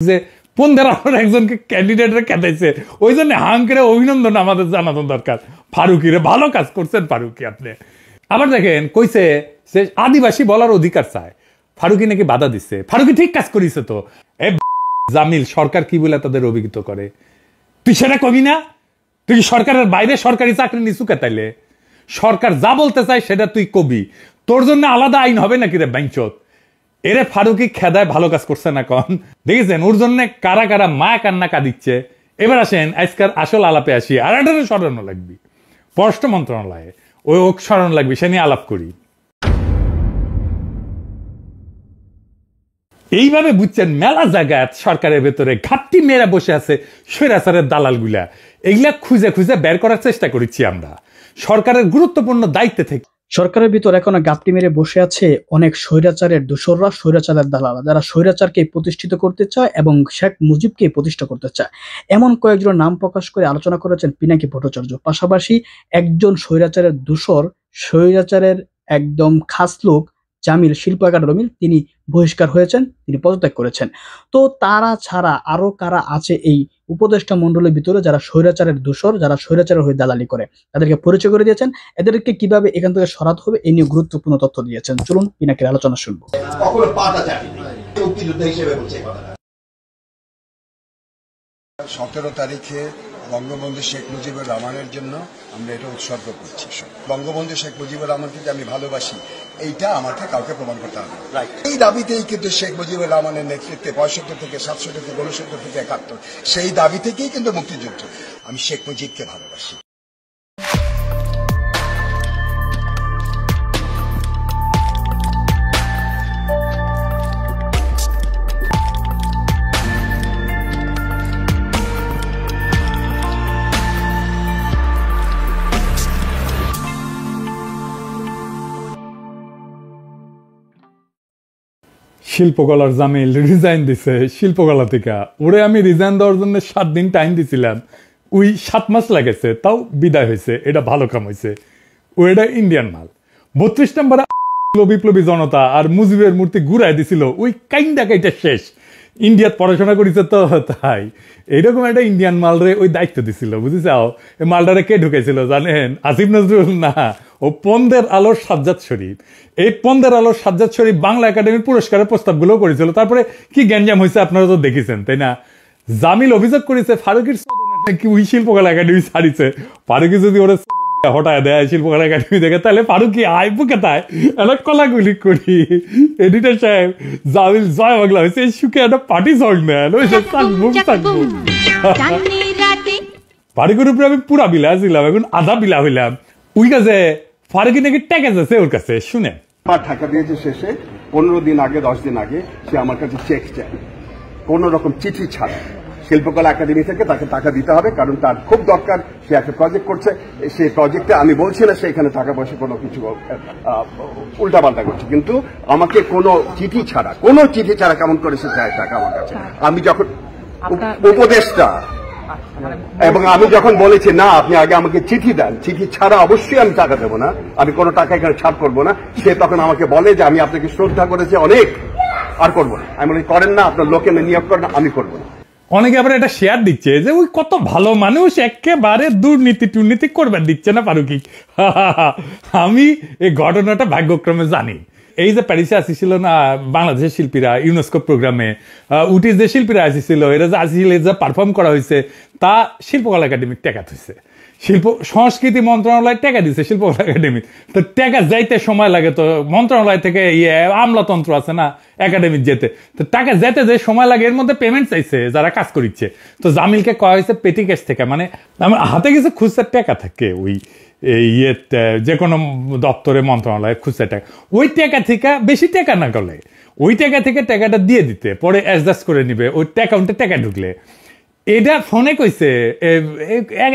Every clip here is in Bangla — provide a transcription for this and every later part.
যে 15 একজনকে ক্যান্ডিডেটরা কেটাইছে, ওই জন্য হাং করে অভিনন্দন আমাদের জানানো দরকার। ফারুকিরে ভালো কাজ করছেন ফারুকি আপনি। আবার দেখেন কইছে সে আদিবাসী বলার অধিকার চায়, ফারুকি নাকি বাধা দিচ্ছে। ফারুকি ঠিক কাজ করিছে তো। জামিল সরকার কি বলে তাদের অভিহিত করে, তুই সেটা কবি না? তুই কি সরকারের বাইরে সরকারি চাকরি নিচু কেতাইলে? সরকার যা বলতে চায় সেটা তুই কবি, তোর জন্য আলাদা আইন হবে নাকি রে বাইঞ্চত? এরে ফারুকি খেদায় ভালো কাজ করছে না কন? দেখেছেন ওর জন্য কারা কারা মায়া কান্না কাঁদিচ্ছে। এবার আসেন আজকাল আসল আলাপে আসি। আর একটা স্মরণ লাগবি পররাষ্ট্র মন্ত্রণালয়ে, ওই ওক স্মরণ লাগবে, সে নিয়ে আলাপ করি। এইভাবে বুঝছেন মেলা জায়গায় সরকারের ভেতরে ঘাটতি মেয়েরা বসে আছে স্বৈরাচারের দালাল গুলা। এগুলা খুঁজে খুঁজে বের করার চেষ্টা করেছি আমরা সরকারের গুরুত্বপূর্ণ দায়িত্বে থেকে। সরকারের ভিতর এখনো গাপটি মেরে বসে আছে অনেক স্বৈরাচারের দোসররা, স্বৈরাচারের দালালা, যারা স্বৈরাচারকে প্রতিষ্ঠিত করতে চায় এবং শেখ মুজিবকে প্রতিষ্ঠা করতে চায়। এমন কয়েকজনের নাম প্রকাশ করে আলোচনা করেছেন পিনাকি ভট্টাচার্য। পাশাপাশি একজন স্বৈরাচারের দোসর, স্বৈরাচারের একদম খাস লোক জামিল, শিল্প একাডেমির তিনি বহিষ্কার হয়েছেন, তিনি পদত্যাগ করেছেন। তো তারা ছাড়া আরো কারা আছে এই উপদেষ্টা মন্ডলের ভিতরে যারা স্বৈরাচারের দোসর, যারা স্বৈরাচারের হয়ে দালালি করে, তাদেরকে পরিচয় করে দিয়েছেন। এদেরকে কিভাবে এখান থেকে সরাতে হবে এই নিয়ে গুরুত্বপূর্ণ তথ্য দিয়েছেন। চলুন পিনাকির আলোচনা শুনবো। 17 তারিখে বঙ্গবন্ধু শেখ মুজিবুর রহমানের জন্য আমরা এটা উৎসর্গ করছি। বঙ্গবন্ধু শেখ মুজিবুর রহমানকে যে আমি ভালোবাসি এইটা আমাকে কাউকে প্রমাণ করতে হবে। এই দাবিতেই কিন্তু শেখ মুজিবুর রহমানের নেতৃত্বে 65 থেকে 67 থেকে 69 থেকে 71 সেই দাবি থেকেই কিন্তু মুক্তিযুদ্ধ। আমি শেখ মুজিবকে ভালোবাসি। শিল্পকলার জামিল রিজাইন দিছে শিল্পকলা থেকে। ওরে আমি রিজাইন দেওয়ার জন্য 7 দিন টাইম দিছিলাম, ওই 7 মাস লাগেছে, তাও বিদায় হয়েছে। এটা ভালো কাম হয়েছে। ও এটা ইন্ডিয়ান মাল। 32 নম্বর বিপ্লবী জনতা আর মুজিবের মূর্তি ঘুরাই দিছিল, ওই কাইন্ডা কাইটা শেষ। ইন্ডিয়াত পড়াশোনা করেছে তো তাই এইরকম একটা ইন্ডিয়ান মাল রে ওই দায়িত্ব দিছিল, বুঝেছাও? এই মালটারে কে ঢুকেছিল জানেন? আসিফ নজরুল না, ও পন্দের আলোর সাজ্জাদ শরীফ। এই পন্দের আলোর সাজ্জাদ শরীফ বাংলা একাডেমির পুরস্কারের প্রস্তাবগুলো করেছিল। তারপরে কি গ্যাঞ্জাম হয়েছে আপনারা তো দেখেছেন, তাই না? জামিল অভিযোগ করেছে ফারুকির কি ওই শিল্পকলা একাডেমি ছাড়িছে। ফারুকি যদি ওরা হঠাৎ দেয় শিল্পকলা একাডেমি দেখে, তাহলে ফারুকি আইবু কেতায় একটা কলাগুলি করি। এডিটর সাহেব জামিল জয় বাংলা হয়েছে এই সুখে একটা পার্টি সং নেন, ফারুকের উপরে আমি পুরা বিলা ছিলাম, এখন আধা বিলা হইলাম। ওই কাছে ফারুকি নাকি ট্যাগেজ আছে ওর কাছে। শুনে আমার টাকা দিয়েছে শেষে 15 দিন আগে 10 দিন আগে সে আমার কাছে চেক চায়, কোন রকম চিঠি ছাড়া। শিল্পকলা একাডেমি থেকে তাকে টাকা দিতে হবে, কারণ তার খুব দরকার। সে একটা প্রজেক্ট করছে, সেই প্রজেক্টে আমি বলছি না সেখানে টাকা পয়সা কোনো কিছু উল্টাপাল্টা করছে, কিন্তু আমাকে কোনো চিঠি ছাড়া কেমন করে সে চায় টাকা আমার কাছে। আমি যখন উপদেষ্টা এবং আমি যখন বলেছি না আপনি আগে আমাকে চিঠি দেন, চিঠি ছাড়া অবশ্যই আমি টাকা দেবো না, আমি কোনো টাকা এখানে ছাড় করবো না, সে তখন আমাকে বলে যে আমি আপনাকে শ্রদ্ধা করেছি অনেক, আর করবো না। আমি বলি করেন না, আপনার লোকে নিয়োগ করেন, আমি করবো না। অনেকে আবার এটা শেয়ার দিচ্ছে যে ওই কত ভালো মানুষ, একেবারে দুর্নীতি করবার দিচ্ছে না ফারুকি। আমি এই ঘটনাটা ভাগ্যক্রমে জানি। এই যে প্যারিসে আসিছিল না বাংলাদেশের শিল্পীরা ইউনেস্কো প্রোগ্রামে, উটির যে শিল্পীরা আসিছিল, এরা যে আসিছিল, যা পারফর্ম করা হয়েছে তা শিল্পকলা একাডেমির টেকা হয়েছে। শিল্প সংস্কৃতি মন্ত্রণালয় টাকা দিচ্ছে শিল্পকলা একাডেমি। তো টাকা যাইতে সময় লাগে, তো মন্ত্রণালয় থেকে আমলাতন্ত্র আছে না একাডেমির যেতে, তো টাকা যেতে যে সময় লাগে, এর মধ্যে পেমেন্ট চাইছে যারা কাজ করিচ্ছে। তো জামিলকে কয়া হয়েছে পেটি ক্যাশ থেকে, মানে আমার হাতে কিছু খুচরা টাকা থাকে ওই যে কোনো দপ্তরে মন্ত্রণালয়ে খুচরা টাকা, ওই টাকা থেকে বেশি টাকা না করলে ওই টাকা থেকে টাকাটা দিয়ে দিতে, পরে অ্যাডজাস্ট করে নিবে ওই অ্যাকাউন্টে টাকা ঢুকলে। এটা ফোনে কইছে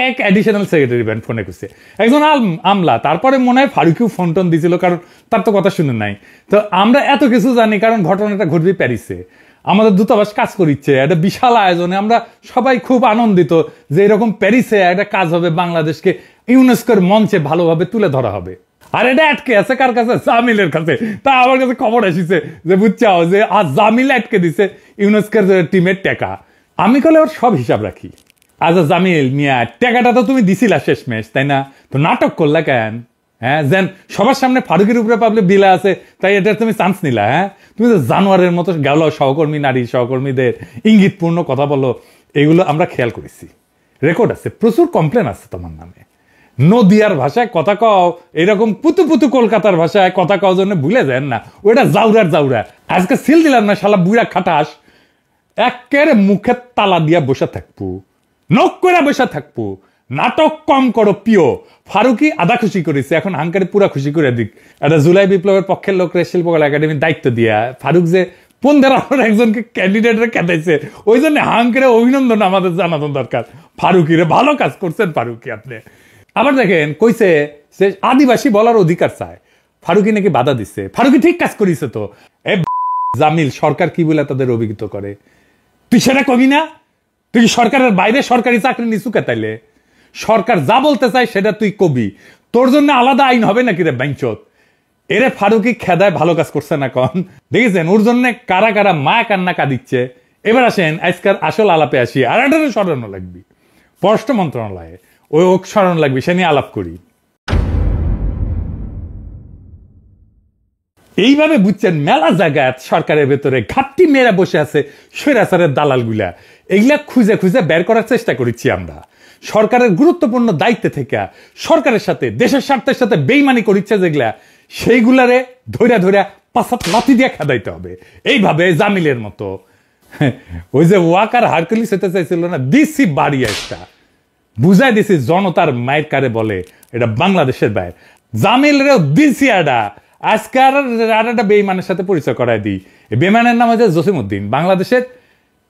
এক অ্যাডিশনাল সেক্রেটারি ব্যান্ড ফোনে কইছে একজন আমলা। তারপরে মনে হয় ফারুকিও ফোন টোন দিছিল, কারণ তার তো কথা শুনে নাই। তো আমরা এত কিছু জানি কারণ ঘটনাটা ঘটবে প্যারিসে, আমাদের দূতাবাস কাজ করিচ্ছে একটা বিশাল আয়োজনে। আমরা সবাই খুব আনন্দিত যে এরকম প্যারিসে একটা কাজ হবে, বাংলাদেশকে ইউনেস্কোর মঞ্চে ভালোভাবে তুলে ধরা হবে। আর এটা আটকে আছে কার কাছে? জামিলের কাছে। তা আমার কাছে খবর আসিছে যে বুঝছাও যে আজ জামিল আটকে দিছে ইউনেস্কোর টিমের টাকা। আমি কলে ওর সব হিসাব রাখি। আচ্ছা জামিল মিয়া, টাকাটা তো তুমি দিছিলা শেষমেশ, তাই না? তো নাটক করলা কেন? হ্যাঁ, যেন সবার সামনে ফারুকের উপরে পাবলে বিলা আছে তাই এটা তুমি চান্স নিলা। হ্যাঁ, তুমি তো জানোয়ারের মতো গেল সহকর্মী, নারী সহকর্মীদের ইঙ্গিতপূর্ণ কথা বলো, এগুলো আমরা খেয়াল করেছি, রেকর্ড আছে, প্রচুর কমপ্লেন আছে তোমার নামে। নদিয়ার ভাষায় কথা কও, এরকম পুতু পুতু কলকাতার ভাষায় কথা কও জন্য ভুলে যান না, ওইটা জাউরার জাউরা। আজকে সিল দিলাম না শালা বুড়া খাটাস, একেবারে মুখে তালা দিয়া বসে থাকবো, নখ করে বসে থাকবো। নাটক কম করো প্রিয়। ফারুকি আধা খুশি করেছে, এখন হাঙ্কারে পুরা খুশি করে দিক। একটা জুলাই বিপ্লবের পক্ষের লোকরে শিল্পকলা একাডেমির দায়িত্ব দিয়া ফারুক যে 15 একজনকে ক্যান্ডিডেটরা কেটাইছে, ওই জন্য হাঙ্কারে অভিনন্দন আমাদের জানানো দরকার। ফারুকিরে ভালো কাজ করছেন ফারুকি আপনি। আবার দেখেন কইছে সে আদিবাসী বলার অধিকার চায়, ফারুকি নাকি বাধা দিচ্ছে। ফারুকি ঠিক কাজ করিছে তো। এ জামিল সরকার কি বলে তাদের অভিহিত করে, তুই সেটা কবি না? তুই কি সরকারের বাইরে সরকারি চাকরি নিছু কে? তাইলে সরকার যা বলতে চায় সেটা তুই কবি, তোর জন্য আলাদা আইন হবে নাকি রে ব্যাংচত? এরে ফারুকি খেদায় ভালো কাজ করছে না কন? দেখেছেন ওর জন্য কারা কারা মায়া কান্না কাঁদিচ্ছে। এবার আসেন আজকাল আসল আলাপে আসি। আর একটা স্মরণ লাগবি পররাষ্ট্র মন্ত্রণালয়ে, ওই ওক স্মরণ লাগবে, সে নিয়ে আলাপ করি। এইভাবে বুঝছেন মেলা জায়গায় সরকারের ভেতরে ঘাটতি মেয়েরা বসে আছে স্বৈরাচারের দালালগুলা, এগুলা খুঁজে খুঁজে বের করার চেষ্টা করেছি আমরা। সরকারের গুরুত্বপূর্ণ দায়িত্বে থেকে সরকারের সাথে দেশের স্বার্থের সাথে বেইমানি করিচ্ছে যেগুলা, সেইগুলারে ধৈরা ধৈরা পাঁচাত লাথি দিয়ে খেদাইতে হবে। এইভাবে জামিলের মতো ওই যে ওয়াকার হারকুলিস হতে চাইছিল না, দিছি বাড়ি একটা বুঝাই দিছি জনতার মায়ের কারে বলে, এটা বাংলাদেশের বাইরে। জামিল রেও দিছি আডা। আজকে আর একটা বেইমানের সাথে পরিচয় করাই দিই। বেইমানের নাম হচ্ছে জসিমউদ্দিন, বাংলাদেশের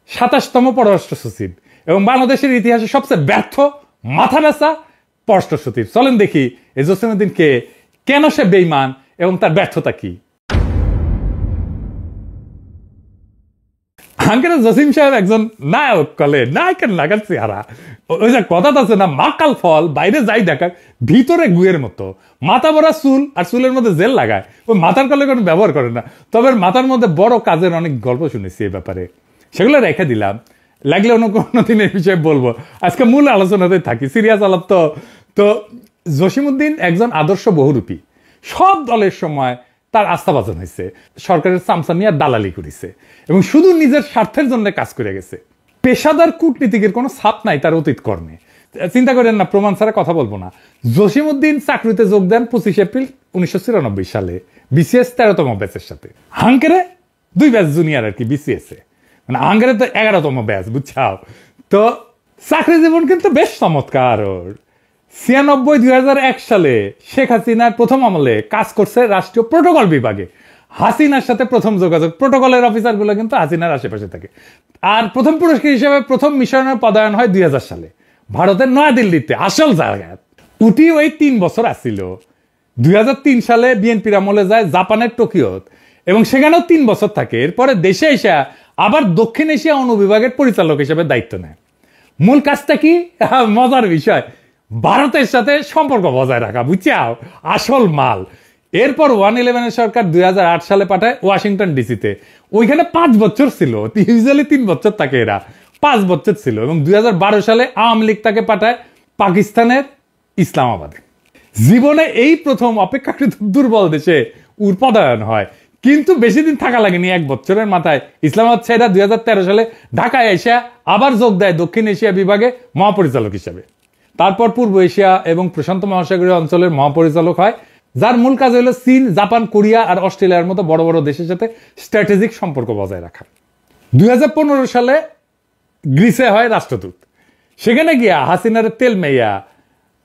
27তম পররাষ্ট্র সচিব এবং বাংলাদেশের ইতিহাসে সবচেয়ে ব্যর্থ মাথা ব্যথা পররাষ্ট্র সচিব। চলেন দেখি এই জসিমউদ্দিন কে, কেন সে বেইমান এবং তার ব্যর্থতা কি। আঙ্কেল জসিম সাহেব একজন নায়ক, কলে নায়কের নাগাল চেহারা। ওই যে কথা আছে না, মাকাল ফল বাইরে যাই দেখা ভিতরে গুয়ের মতো। মাথা ভরা চুল আর চুলের মধ্যে জেল লাগায়, ওই মাথার কলে কোনো ব্যবহার করে না। তবে মাথার মধ্যে বড় কাজের অনেক গল্প শুনেছি এই ব্যাপারে, সেগুলো রেখে দিলাম, লাগলে অন্য কোনো দিন এই বিষয়ে বলবো। আজকে মূল আলোচনাতে থাকি, সিরিয়াস আলাপ তো। তো জসিমউদ্দিন একজন আদর্শ বহুরূপী, সব দলের সময় তার আস্থাভাজন হয়েছে, সরকারের চামচামিয়া দালালি করেছে এবং শুধু নিজের স্বার্থের জন্য কাজ করে গেছে। পেশাদার কূটনীতিকের কোনো ছাপ নাই তার অতীত কর্মে। চিন্তা করেন না, প্রমাণ ছাড়া কথা বলবো না। জসিমউদ্দিন চাকরিতে যোগ দেন 25 এপ্রিল 1994 সালে বিসিএস 13তম ব্যাচের সাথে। হাঙ্কেরে 2 ব্যাচ জুনিয়র আর কি বিসিএস এ, মানে হাঙ্কেরে তো 11তম ব্যাচ, বুঝছাও তো। চাকরি জীবন কিন্তু বেশ চমৎকার ওর। 96-2001 সালে শেখ হাসিনার প্রথম আমলে কাজ করছে রাষ্ট্রীয় প্রোটোকল বিভাগে। হাসিনার সাথে প্রথম যোগাযোগ, প্রোটোকলের অফিসার গুলো কিন্তু হাসিনার আশেপাশে থাকে। আর প্রথম পুরস্কার হিসেবে প্রথম মিশনের পদায়ন হয় 2000 সালে ভারতের নয়াদিল্লিতে, আসল জায়গায়। উটি ওই 3 বছর আসছিল। 2003 সালে বিএনপির আমলে যায় জাপানের টোকিওত এবং সেখানেও 3 বছর থাকে। এরপরে দেশে এসে আবার দক্ষিণ এশিয়া অনুবিভাগের পরিচালক হিসেবে দায়িত্ব নেয়। মূল কাজটা কি? মজার বিষয়, ভারতের সাথে সম্পর্ক বজায় রাখা, বুঝছাও, আসল মাল। এরপর 111 সরকার 2008 সালে পাঠায় ওয়াশিংটন ডিসিতে, ওইখানে 5 বছর ছিল। ইউজুয়ালি 3 বছর থাকে, এরা 5 বছর ছিল। এবং 2012 সালে আওয়ামী লীগ তাকে পাঠায় পাকিস্তানের ইসলামাবাদে। জীবনে এই প্রথম অপেক্ষাকৃত দুর্বল দেশে উর পদায়ন হয়, কিন্তু বেশি দিন থাকা লাগেনি, 1 বছরের মাথায় ইসলামাবাদ ছেড়ে 2013 সালে ঢাকায় এসে আবার যোগ দেয় দক্ষিণ এশিয়া বিভাগে মহাপরিচালক হিসেবে। তারপর পূর্ব এশিয়া এবং প্রশান্ত মহাসাগরীয় অঞ্চলের মহাপরিচালক হয়, যার মূল কাজ হলো চীন, জাপান, কোরিয়া আর অস্ট্রেলিয়ার মতো বড় বড় দেশের সাথে স্ট্র্যাটেজিক সম্পর্ক বজায় রাখা। 2015 সালে গ্রিসে হয় রাষ্ট্রদূত। সেখানে গিয়া হাসিনার তেল মেয়া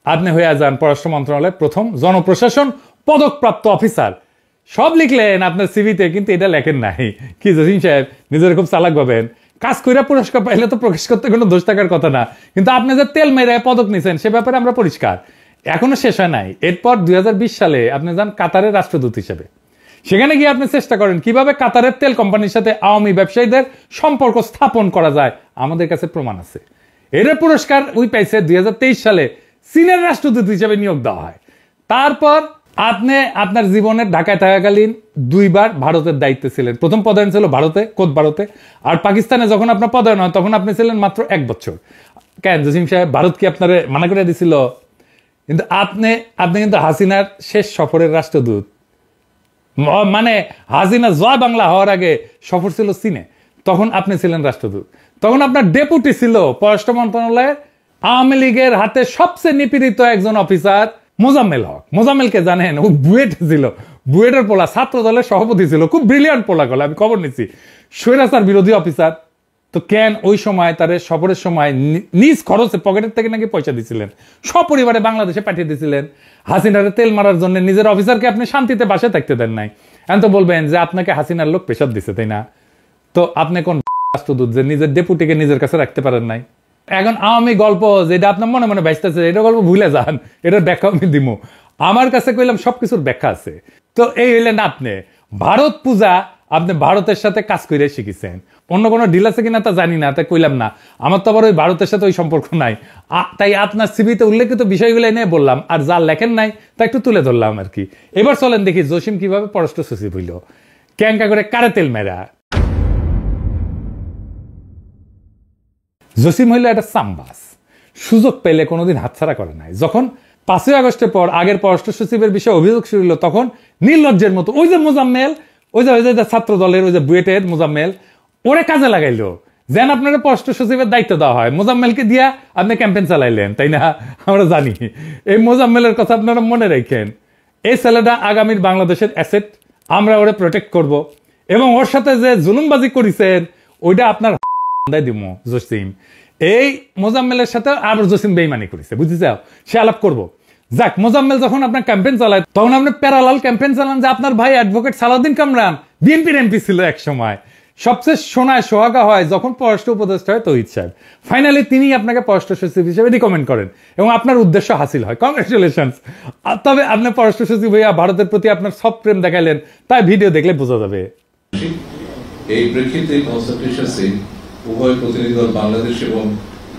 আপনি হয়ে যান পররাষ্ট্র মন্ত্রণালয়ের প্রথম জনপ্রশাসন পদকপ্রাপ্ত অফিসার। সব লিখলেন আপনার সিভিতে, কিন্তু এটা লেখেন নাই। কি জসিম সাহেব নিজের খুব চালাক ভাবেন, কাজ কইরা পুরস্কার পাইলে তো প্রকাশ করতে কোনো দোষ থাকার কথা না, কিন্তু আপনি যে তেল মেরে পদক নিছেন সে ব্যাপারে আমরা পরিষ্কার। এখনো শেষ হয় নাই। এরপর 2020 সালে আপনি যান কাতারের রাষ্ট্রদূত হিসেবে। সেখানে গিয়ে আপনি চেষ্টা করেন কিভাবে কাতারের তেল কোম্পানির সাথে আওয়ামী ব্যবসায়ীদের সম্পর্ক স্থাপন করা যায়। আমাদের কাছে প্রমাণ আছে। এর পুরস্কার ওই পাইছে 2023 সালে চীনের রাষ্ট্রদূত হিসেবে নিয়োগ দেওয়া হয়। তারপর আপনি আপনার জীবনের ঢাকায় থাকাকালীন 2 বার ভারতের দায়িত্বে ছিলেন। প্রথম পদায়ন ছিল ভারতে, কোত ভারতে, আর পাকিস্তানে যখন আপনার পদায়ন হয় তখন আপনি ছিলেন মাত্র 1 বছর। কেন জসিম সাহেব, ভারত কি আপনারে মানা করে দিছিল? কিন্তু আপনি কিন্তু হাসিনার শেষ সফরের রাষ্ট্রদূত। মানে হাসিনা জয় বাংলা হওয়ার আগে সফর ছিল চীনে, তখন আপনি ছিলেন রাষ্ট্রদূত। তখন আপনার ডেপুটি ছিল পররাষ্ট্র মন্ত্রণালয়ের আওয়ামী লীগের হাতে সবচেয়ে নিপীড়িত একজন অফিসার মোজাম্মেল হক। মোজাম্মেলকে জানেন? ও বুয়েট ছিল, বুয়েটের পোলা, ছাত্র দলের সভাপতি ছিল, খুব ব্রিলিয়ান্ট পোলা গলা, আমি খবর নিচ্ছি, স্বৈরাচার বিরোধী অফিসার। তো কেন ওই সময় তার সফরের সময় নিজ খরচে পকেটের থেকে নাকি পয়সা দিছিলেন, সপরিবারে বাংলাদেশে পাঠিয়ে দিয়েছিলেন হাসিনারে তেল মারার জন্য। নিজের অফিসারকে আপনি শান্তিতে বাসে থাকতে দেন নাই। এখন তো বলবেন যে আপনাকে হাসিনার লোক প্রেশার দিছে, তাই না? তো আপনি কোন রাষ্ট্রদূত যে নিজের ডেপুটিকে নিজের কাছে রাখতে পারেন নাই? এখন আওয়ামী গল্প যেটা আপনার মনে মনে ভাসতেছে, এটা গল্প ভুলে যান, এটার ব্যাখ্যা আমি দিব। আমার কাছে কইলাম সবকিছুর ব্যাখ্যা আছে। তো এই হইলেন আপনি ভারত পূজা, আপনি ভারতের সাথে কাজ করে শিখেছেন। অন্য কোনো ডিল আছে কিনা তা জানি না, তাই কইলাম না। আমার তো আবার ওই ভারতের সাথে ওই সম্পর্ক নাই, তাই আপনার সিভিতে উল্লেখিত বিষয়গুলো নিয়ে বললাম, আর যা লেখেন নাই তা একটু তুলে ধরলাম আর কি। এবার চলেন দেখি জসিম কিভাবে পররাষ্ট্র সচিব হইল, ক্যাঙ্কা করে কারে তেল মেরা। জসিম হইল একটা সাম্বাস, সুযোগ পেলে কোনোদিন হাতছাড়া করে নাই। যখন 5ই আগস্টের পর আগের পররাষ্ট্র সচিবের বিষয়ে অভিযোগ শুরু হলো, তখন নির্লজ্জের মতো ওই যে মোজাম্মেল, ওই যে ছাত্র দলের ওই যে বুয়েটের মোজাম্মেল, ওরে কাজে লাগাইলো যেন আপনারা পররাষ্ট্র সচিবের দায়িত্ব দেওয়া হয়। মোজাম্মেলকে দিয়া আপনি ক্যাম্পেইন চালাইলেন, তাই না? আমরা জানি এই মোজাম্মেলের কথা আপনারা মনে রাখেন। এই ছেলেটা আগামীর বাংলাদেশের অ্যাসেট, আমরা ওরে প্রোটেক্ট করব। এবং ওর সাথে যে জুলুমবাজি করেছেন ওইটা আপনার দিব জসিম। এই মোজাম্মেলের সাথে আবার জসিম বেইমানি করেছে, বুঝতে চাও? সে আলাপ করবো। যাক, মোজাম্মেল যখন আপনার ক্যাম্পেইন চালায় তখন আপনি প্যারালাল ক্যাম্পেইন চালান যে আপনার ভাই অ্যাডভোকেট সালাউদ্দিন কামরান বিএনপির এমপি ছিল এক সময়। সবচেয়ে শোনায় সোহাগা হয় যখন পররাষ্ট্র উপদেষ্টা হয় তৌহিদ সাহেব। ফাইনালি তিনি আপনাকে পররাষ্ট্র সচিব হিসেবে রিকমেন্ড করেন এবং আপনার উদ্দেশ্য হাসিল হয়। কংগ্রেচুলেশনস। তবে আপনি পররাষ্ট্র সচিব হইয়া ভারতের প্রতি আপনার সব প্রেম দেখাইলেন, তাই ভিডিও দেখলে বোঝা যাবে। এই প্রেক্ষিতে কনসালটেশনে উভয় প্রতিনিধি দল বাংলাদেশ এবং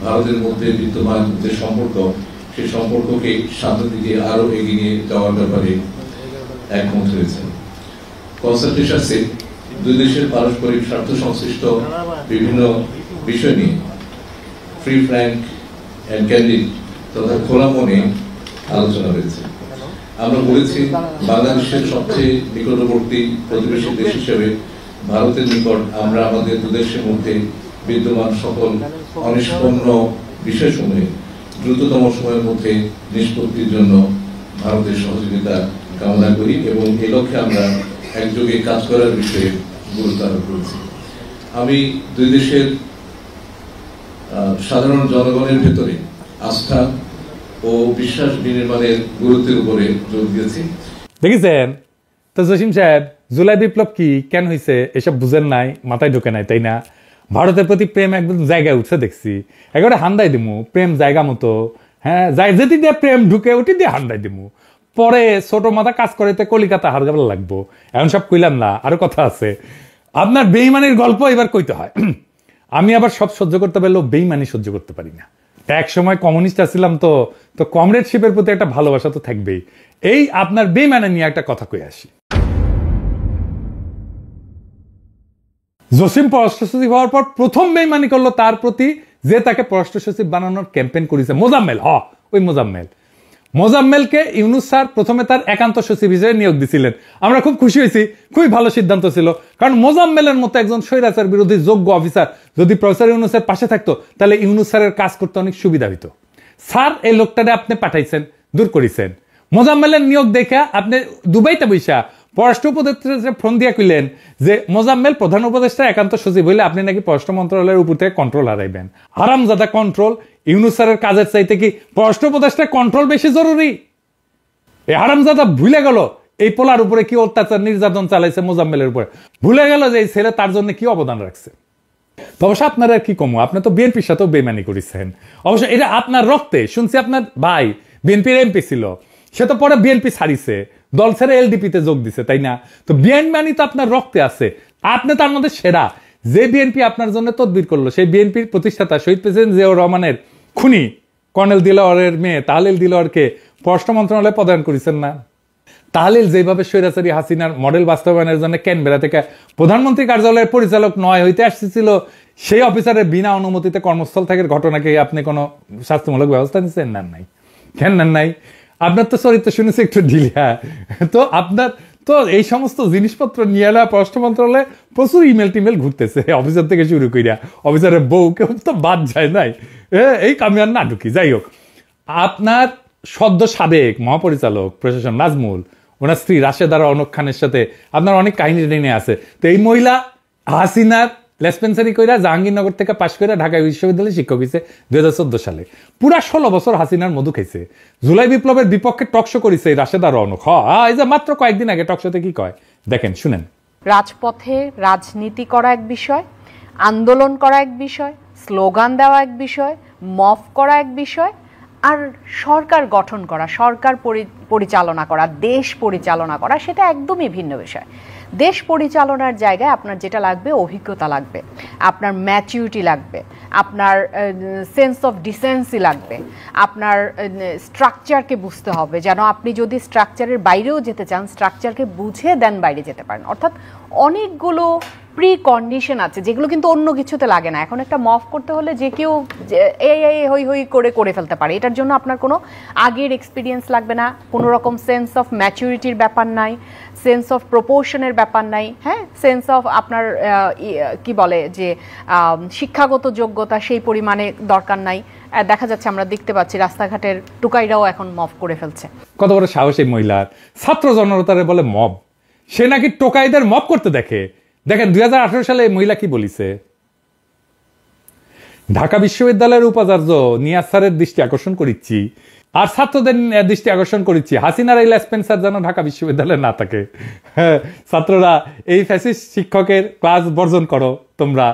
ভারতের মধ্যে বিদ্যমান যে সম্পর্ক, সেই সম্পর্ককে সামনের দিকে আরো এগিয়ে নিয়ে যাওয়ার ব্যাপারে একমত হয়েছে। কনসালটেশনে দুই দেশের পারস্পরিক স্বার্থ সংশ্লিষ্ট বিভিন্ন বিষয় নিয়ে ফ্রি, ফ্র্যাঙ্ক এন্ড ক্যান্ডিড তথা খোলা মনে আলোচনা হয়েছে। আমরা বলেছি বাংলাদেশের সবচেয়ে নিকটবর্তী প্রতিবেশী দেশ হিসেবে ভারতের নিকট আমরা আমাদের দুদেশের মধ্যে বিদ্যমান সকল অনিষ্পন্ন বিষয়সমূহে দ্রুততম সময়ের মধ্যে নিষ্পত্তির জন্য ভারতের সহযোগিতা কামনা করি এবং এই লক্ষ্যে আমরা একযোগে কাজ করার বিষয়ে গুরুত্ব আরোপ করেছি। আমি দুই দেশের সাধারণ জনগণের ভেতরে আস্থা ও বিশ্বাস বিনির্মাণের গুরুত্বের উপরে জোর দিয়েছি। দেখেছেন তো জসিম সাহেব, জুলাই বিপ্লব কি কেন হয়েছে এসব বুঝেন নাই, মাথায় ঢোকে নাই, তাই না? ভারতের প্রতি প্রেম একদম জায়গায় উঠছে দেখছি, একেবারে হান্দাই দিমু প্রেম জায়গা মতো। হ্যাঁ, যেটি দিয়ে প্রেম ঢুকে ওটি দিয়ে হান্দাই দিমু। পরে ছোট মাথা কাজ করিতে কলিকাতা হারগাবার লাগবো। এখন সব কইলাম না, আরো কথা আছে। আপনার বেইমানির গল্প এবার কইতে হয়। আমি আবার সব সহ্য করতে পারলেও বেইমানি সহ্য করতে পারি না। এক সময় কমিউনিস্ট আসছিলাম, তো কমরেডশিপের প্রতি একটা ভালোবাসা তো থাকবেই। এই আপনার বেইমানি নিয়ে একটা কথা কই আসি। জসিম পররাষ্ট্র সচিব হওয়ার পর প্রথম বেইমানি করলো তার প্রতি যে তাকে পররাষ্ট্র সচিব বানানোর ক্যাম্পেইন করেছে, মোজাম্মেল। ওই মোজাম্মেলকে ইউনূস স্যার প্রথমে তার একান্ত সচিব হিসেবে নিয়োগ দিয়েছিলেন। আমরা খুব খুশি হয়েছি, খুবই ভালো সিদ্ধান্ত ছিল। কারণ মোজাম্মেলের মতো একজন স্বৈরাচার বিরোধী যোগ্য অফিসার যদি প্রফেসর ইউনূসের পাশে থাকতো তাহলে ইউনূস স্যারের কাজ করতে অনেক সুবিধা হইতো। স্যার এই লোকটারে আপনি পাঠাইছেন, দূর করেছেন। মোজাম্মেলের নিয়োগ দেখে আপনি দুবাইতে বৈশা পররাষ্ট্র উপদেষ্টা ফোন দিয়া কইলেন যে মোজাম্মেল প্রধান উপদেষ্টা একান্ত সচিব হইলে আপনি নাকি পররাষ্ট্র মন্ত্রণালয়ের উপর থেকে কন্ট্রোল হারাইবেন। হারামজাদা কন্ট্রোল! ইউনূস স্যারের কাজের চাইতে কি পররাষ্ট্র উপদেষ্টা কন্ট্রোল বেশি জরুরি? এই হারামজাদা ভুলে গেল এই পোলার উপরে কি অত্যাচার নির্যাতন চালাইছে মোজাম্মেলের উপরে। ভুলে গেল যে এই ছেলে তার জন্য কি অবদান রাখছে। তো অবশ্য আপনারা কি কমু, আপনি তো বিএনপির সাথেও বেইমানি করেছেন। অবশ্য এটা আপনার রক্তে। শুনছি আপনার ভাই বিএনপির এমপি ছিল, সে তো পরে বিএনপি ছাড়িছে, দল ছেড়ে এলডিপিতে যোগ দিছে, তাই না? তো বিএনপি তো আপনার রক্তে আছে, আপনি তার মধ্যে সেরা। যে বিএনপি আপনার জন্য তদবির করলো, সেই বিএনপির প্রতিষ্ঠাতা শহীদ প্রেসিডেন্ট জিয়াউর রহমানের খুনি কর্নেল দিলওয়ারের মেয়ে তাহলিল দিলওয়ারকে পররাষ্ট্র মন্ত্রণালয়ে পদায়ন করেছেন না? তাহলিল যেভাবে স্বৈরাচারী হাসিনার মডেল বাস্তবায়নের জন্য ক্যানবেরা থেকে প্রধানমন্ত্রী কার্যালয়ের পরিচালক নয় হইতে আসছিল, সেই অফিসারের বিনা অনুমতিতে কর্মস্থল থেকে ঘটনাকে আপনি কোনো শাস্তিমূলক ব্যবস্থা নিচ্ছেন? নেন নাই। কেন নেন নাই? আপনার তো চরিত্র শুনেছি একটু ঢিলিয়া, তো আপনার তো এই সমস্ত জিনিসপত্র নিয়ে না পররাষ্ট্র মন্ত্রণালয়ে প্রচুর ইমেল টিমেল ঘুরতেছে, অফিসার থেকে শুরু করিয়া অফিসারের বউ কেউ তো বাদ যায় নাই, এই কামিয়ার না ঢুকি। যাই হোক, আপনার সদ্য সাবেক মহাপরিচালক প্রশাসন নাজমুল, ওনার স্ত্রী রাশেদা রওনক খানের সাথে আপনার অনেক কাহিনী টেনে আছে। তো এই মহিলা হাসিনার লেসপেন্সারি কইরা জাহাঙ্গীরনগর থেকে পাশ করে ঢাকা বিশ্ববিদ্যালয়ে শিক্ষক হয়েছে 2014 সালে। পুরা 16 বছর হাসিনার মধু খাইছে। জুলাই বিপ্লবের বিপক্ষে টকশো করেছে এই রাশেদা রওনক। এই যে মাত্র কয়েকদিন আগে টকশোতে কি কয় দেখেন, শুনেন। রাজপথে রাজনীতি করা এক বিষয়, আন্দোলন করা এক বিষয়, স্লোগান দেওয়া এক বিষয়, মফ করা এক বিষয়, আর সরকার গঠন করা, সরকার পরিচালনা করা, দেশ পরিচালনা করা সেটা একদমই ভিন্ন বিষয়। দেশ পরিচালনার জায়গায় আপনার যেটা লাগবে অভিজ্ঞতা লাগবে, আপনার ম্যাচিউরিটি লাগবে, আপনার সেন্স অফ ডিসেন্সি লাগবে, আপনার স্ট্রাকচারকে বুঝতে হবে, যেন আপনি যদি স্ট্রাকচারের বাইরেও যেতে চান স্ট্রাকচারকে বুঝে দেন বাইরে যেতে পারেন। অর্থাৎ অনেকগুলো প্রি কন্ডিশন আছে যেগুলো কিন্তু অন্য কিছুতে লাগে না। এখন একটা মফ করতে হলে যে কেউ এই হই হই করে ফেলতে পারে, এটার জন্য আপনার কোনো আগের এক্সপিরিয়েন্স লাগবে না, কোনো রকম সেন্স অফ ম্যাচুরিটির ব্যাপার নাই, সেন্স অফ প্রপোর্শনের ব্যাপার নাই, হ্যাঁ, সেন্স অফ আপনার কি বলে যে শিক্ষাগত যোগ্যতা সেই পরিমাণে দরকার নাই। দেখা যাচ্ছে, আমরা দেখতে পাচ্ছি রাস্তাঘাটের টুকাইরাও এখন মফ করে ফেলছে। কত বড় সাহস এই মহিলার! ছাত্র জনতারে বলে মব, সে নাকি টোকাইদের মব করতে দেখে। দেখেন 2018 সালে এই মহিলা কি বলিছে, ঢাকা বিশ্ববিদ্যালয়ের উপাচার্য নিয়াজ স্যারের দৃষ্টি আকর্ষণ করিচ্ছি আর ছাত্রদের দৃষ্টি আকর্ষণ করিচ্ছি, হাসিনার এই লেসপেন্সার যেন ঢাকা বিশ্ববিদ্যালয়ে না থাকে। ছাত্ররা, এই ফ্যাসিস্ট শিক্ষকের ক্লাস বর্জন করো, তোমরা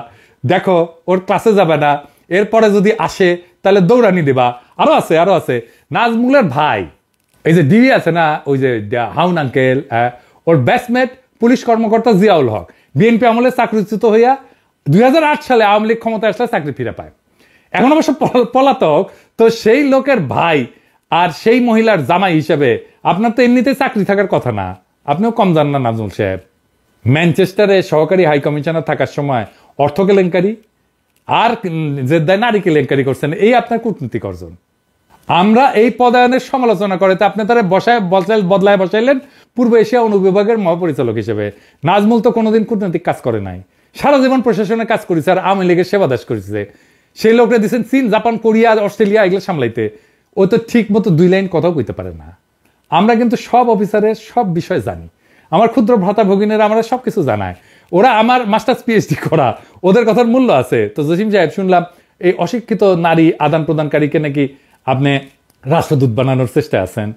দেখো ওর ক্লাসে যাবে না, এরপরে যদি আসে তাহলে দৌড়ানি দেবা। আরো আছে নাজমুলের ভাই, এই যে ডিবি আছে না, ওই যে হাউন আঙ্কেল, ওর ব্যাচমেট পুলিশ কর্মকর্তা জিয়াউল হক বিএনপি আমলে চাকরিচ্যুত হইয়া 2008 সালে আওয়ামী লীগ ক্ষমতায় আসলে চাকরি ফিরে পায়। এখন অবশ্য পলাতক। তো সেই লোকের ভাই আর সেই মহিলার জামাই হিসেবে আপনার তো এমনিতেই চাকরি থাকার কথা না, আপনিও কম জান না নাজমুল সাহেব। ম্যানচেস্টারে সহকারী হাই কমিশনার থাকার সময় অর্থ কেলেঙ্কারি আর জেদ্দায় নারী কেলেঙ্কারি করছেন, এই আপনার কূটনীতিক অর্জন। আমরা এই পদায়নের সমালোচনা করে আপনি তারা বদলায় বসাইলেন পূর্ব এশিয়া অনুবিভাগের মহাপরিচালক হিসেবে। নাজমুল তো কোনোদিন কূটনৈতিক কাজ করে নাই, সারা জীবন প্রশাসনের কাজ করেছে আর আওয়ামী লীগের সেবা দাস করেছে। সেই লোকটা দিচ্ছেন চীন, জাপান, কোরিয়া, অস্ট্রেলিয়া এগুলো সামলাইতে, ও তো ঠিক মতো 2 লাইন কথাও কইতে পারে না। আমরা কিন্তু সব অফিসারের সব বিষয় জানি, আমার ক্ষুদ্র ভ্রাতা ভগিনীরা আমরা সবকিছু জানায়, ওরা আমার মাস্টার্স পিএইচডি করা, ওদের কথার মূল্য আছে। তো জসিম সাহেব, শুনলাম এই অশিক্ষিত নারী আদান প্রদানকারীকে নাকি আপনি রাষ্ট্রদূত বানানোর চেষ্টা আছেন।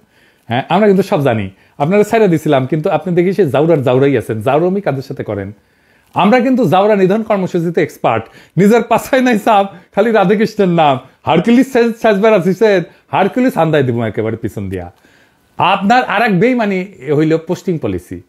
হ্যাঁ, আমরা কিন্তু সব জানি, আপনারা ছাইড়া দিছিলাম, কিন্তু আপনি দেখি সে জাউরাই আছেন। জাউরামি কাদের সাথে করেন? আমরা কিন্তু জাউরা নিধন কর্মসূচিতে এক্সপার্ট, নিজের পাছায় নাই সাপ, খালি রাধাকৃষ্ণের নাম। হারকুলিস সাজবার আসিছেন, হারকুলিস হান্দাই দিব একেবারে পিছন দিয়া। আপনার আর এক বেইমানি হইল পোস্টিং পলিসি,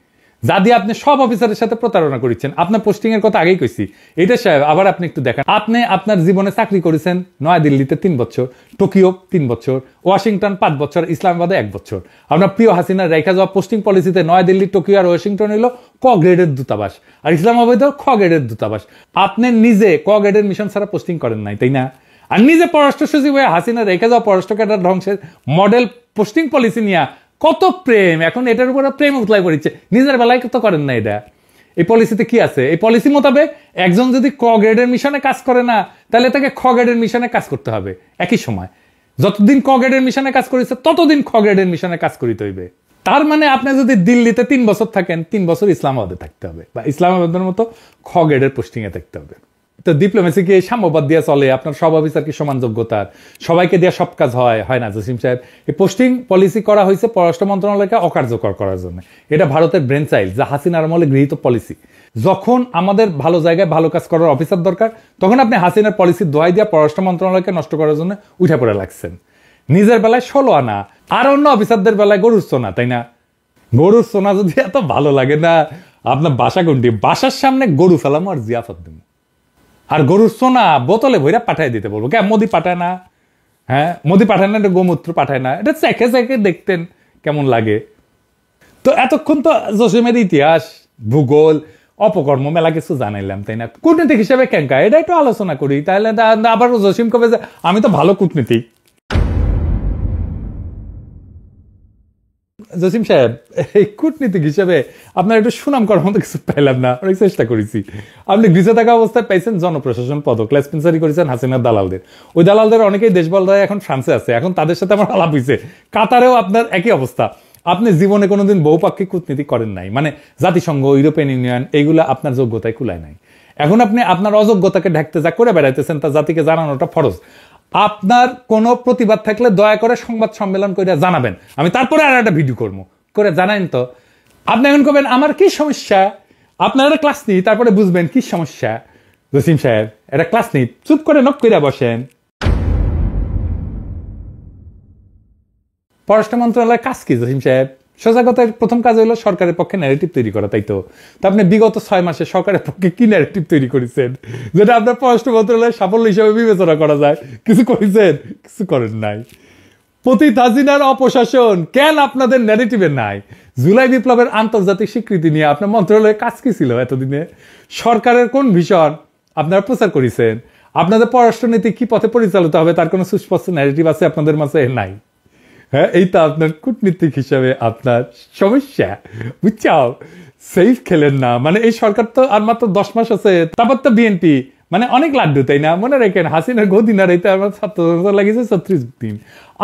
যা দিয়ে আপনি সব অফিসারের সাথে প্রতারণা করেছেন। আপনার পোস্টিং এর কথা আগেই কইছি। এটা সাহেব, আবার আপনি একটু দেখেন, আপনি আপনার জীবনে চাকরি করেছেন নয়াদিল্লিতে 3 বছর, টোকিও 3 বছর, ওয়াশিংটন 5 বছর, ইসলামাবাদে 1 বছর। আপনার প্রিয় হাসিনার রেখা যাওয়া পোস্টিং পলিসিতে নয়াদিল্লি, টোকিও আর ওয়াশিংটন হইল ক গ্রেডের দূতাবাস, আর ইসলামাবাদ খ গ্রেডের দূতাবাস। আপনি নিজে ক গ্রেডের মিশন ছাড়া পোস্টিং করেন নাই, তাই না? আর নিজে পররাষ্ট্র সচিব হয়ে হাসিনা রেখে যাওয়া পররাষ্ট্র ক্যাডার ধ্বংসের মডেল পোস্টিং পলিসি নিয়ে কত প্রেম, এখন এটার উপরে প্রেম উতলাই পড়ছে, নিজের বেলায় তো করেন না। এটা এই পলিসিতে কি আছে? এই পলিসি মোতাবেক একজন যদি ক গ্রেডের মিশনে কাজ করে না, তাহলে তাকে খ গ্রেডের মিশনে কাজ করতে হবে একই সময়। যতদিন ক গ্রেডের মিশনে কাজ করেছে ততদিন খ গ্রেডের মিশনে কাজ করিতে হইবে। তার মানে আপনি যদি দিল্লিতে 3 বছর থাকেন, 3 বছর ইসলামাবাদে থাকতে হবে, বা ইসলামাবাদের মতো খ গ্রেডের পোস্টিং এ থাকতে হবে। তো ডিপ্লোমেসি কি সাম্যবাদ দিয়ে চলে? আপনার সব অফিসার কি সমান যোগ্যতার? সবাইকে দিয়ে সব কাজ হয় না জসিম সাহেব। এই পোস্টিং পলিসি করা হয়েছে পররাষ্ট্র মন্ত্রণালয়কে অকার্যকর করার জন্য। এটা ভারতের ব্রেন চাইল্ড, যা হাসিনার আমলে গৃহীত পলিসি। যখন আমাদের ভালো জায়গায় ভালো কাজ করার অফিসার দরকার, তখন আপনি হাসিনার পলিসির দোহাই দিয়ে পররাষ্ট্র মন্ত্রণালয়কে নষ্ট করার জন্য উঠে পড়ে লাগছেন। নিজের বেলায় 16 আনা, আর অন্য অফিসারদের বেলায় গরুর সোনা, তাই না? গরুর সোনা যদি এত ভালো লাগে না, আপনার বাসা কোনটি? বাসার সামনে গরু ফেলামো আর জিয়াফত দিব, আর গরুর সোনা বোতলে ভইরা পাঠাই দিতে বলবো। কে মোদি পাঠায় না? হ্যাঁ, মোদি পাঠায় না, গোমূত্র পাঠায় না? এটা চেখে দেখতেন কেমন লাগে। তো এতক্ষণ তো জসিমের ইতিহাস, ভূগোল, অপকর্ম মেলা কিছু জানাইলাম, তাই না? কূটনীতিক হিসেবে কেঙ্কা এটা একটু আলোচনা করি, তাহলে আবার জসিম কবে যে আমি তো ভালো কূটনীতিক। জসিম সাহেব, এই কূটনীতিক হিসেবে আপনার একটু সুনাম করার মতো কিছু পাইলাম না, অনেক চেষ্টা করেছি। আপনি গৃহে থাকা অবস্থায় পাইছেন জনপ্রশাসন পদক, লেসপেন্সারি করেছেন হাসিনার দালালদের। ওই দালালদের অনেকেই দেশবলরায় এখন ফ্রান্সে আছে, এখন তাদের সাথে আমার আলাপ হয়েছে। কাতারেও আপনার একই অবস্থা। আপনি জীবনে কোনোদিন বহুপাক্ষিক কূটনীতি করেন নাই, মানে জাতিসংঘ, ইউরোপিয়ান ইউনিয়ন, এইগুলা আপনার যোগ্যতায় কুলায় নাই। এখন আপনি আপনার অযোগ্যতাকে ঢাকতে যা করে বেড়াইতেছেন তা জাতিকে জানানোটা ফরজ। আপনার কোনো প্রতিবাদ থাকলে দয়া করে সংবাদ সম্মেলন করে জানাবেন, আমি তারপরে আর একটা ভিডিও করবো, করে জানাইন তো। আপনি এখন করবেন আমার কি সমস্যা, আপনার একটা ক্লাস নিই, তারপরে বুঝবেন কি সমস্যা। জসিম সাহেব, একটা ক্লাস নিই, চুপ করে নক করে বসেন। পররাষ্ট্র মন্ত্রণালয়ের কাজ কি জসিম সাহেব? সজাগতার প্রথম কাজ হলো সরকারের পক্ষে ন্যারেটিভ তৈরি করা, তাই তো? আপনি বিগত 6 মাসে সরকারের পক্ষে কি ন্যারেটিভ তৈরি করেছেন যেটা আপনার পররাষ্ট্র মন্ত্রণালয়ের সাফল্য হিসেবে বিবেচনা করা যায়? কিছু করেছেন? কিছু করেন নাই। পতিত হাসিনার অপশাসন কেন আপনাদের ন্যারেটিভে নাই? জুলাই বিপ্লবের আন্তর্জাতিক স্বীকৃতি নিয়ে আপনার মন্ত্রণালয়ের কাজ কি ছিল এতদিনে? সরকারের কোন ভীষণ আপনারা প্রচার করেছেন? আপনাদের পররাষ্ট্রনীতি কি পথে পরিচালিত হবে তার কোনো সুস্পষ্ট ন্যারেটিভ আছে আপনাদের মাঝে? নাই। হ্যাঁ, এইটা আপনার কূটনীতিক হিসাবে আপনার সমস্যা, বুঝছাও? সেফ খেলেন না, মানে এই সরকার তো আর মাত্র 10 মাস আছে, তারপর তো বিএনপি, মানে অনেক লাড্ডু, তাই না? মনে রাখেন হাসিনার গদি নাড়াইতে আমার 7 লাগিয়েছে 36 দিন,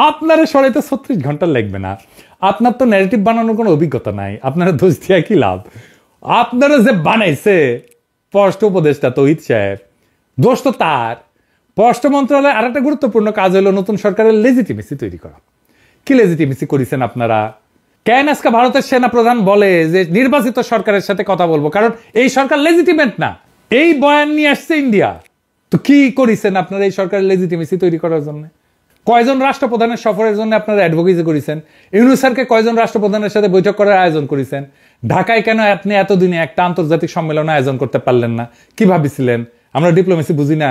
আপনারা সরাইতে 36 ঘন্টা লাগবে না। আপনার তো ন্যারেটিভ বানানোর কোনো অভিজ্ঞতা নাই, আপনারা দোষ দিয়া কি লাভ? আপনারা যে বানাইছে পররাষ্ট্র উপদেষ্টা তৌহিদ সাহেব, দোষ তো তার। পররাষ্ট্র মন্ত্রণালয়ের আর একটা গুরুত্বপূর্ণ কাজ হলো নতুন সরকারের লেজিটিমেসি তৈরি করা। কি লেজিটিমেসি করেছেন আপনারা? কেন আজকে ভারতের সেনা প্রধান বলে যে নির্বাচিত সরকারের সাথে কথা বলবো, কারণ এই সরকার লেজিটিমেট না, এই বয়ান নিয়ে আসছে ইন্ডিয়া। তো কি করেছেন আপনারা এই সরকারের লেজিটিমেসি তৈরি করার জন্য? কয়জন রাষ্ট্রপ্রধানের সফরের জন্য আপনারা অ্যাডভোকেসি করেছেন? ইউনূস স্যারকে কয়জন রাষ্ট্রপ্রধানের সাথে বৈঠক করার আয়োজন করেছেন? ঢাকায় কেন আপনি এতদিনে একটা আন্তর্জাতিক সম্মেলন আয়োজন করতে পারলেন না? কি ভাবিছিলেন আমরা ডিপ্লোমেসি বুঝি না,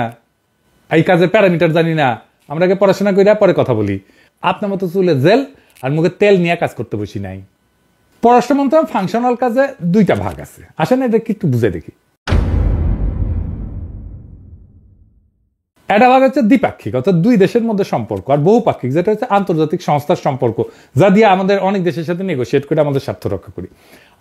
এই কাজের প্যারামিটার জানি না? আমরাকে পড়াশোনা করে পরে কথা বলি। আপনার মতো চুলে জেল আর মুখে তেল নিয়ে কাজ করতে বসি নাই। পররাষ্ট্র মন্ত্রণালয় ফাংশনাল কাজে 2টা ভাগ আছে, আসেন এটা কি একটু বুঝে দেখি। একটা ভাগ হচ্ছে দ্বিপাক্ষিক, অর্থাৎ 2 দেশের মধ্যে সম্পর্ক, আর বহুপাক্ষিক যেটা হচ্ছে আন্তর্জাতিক সংস্থার সম্পর্ক, যা দিয়ে আমাদের অনেক দেশের সাথে নেগোসিয়েট করে আমাদের স্বার্থ রক্ষা করি।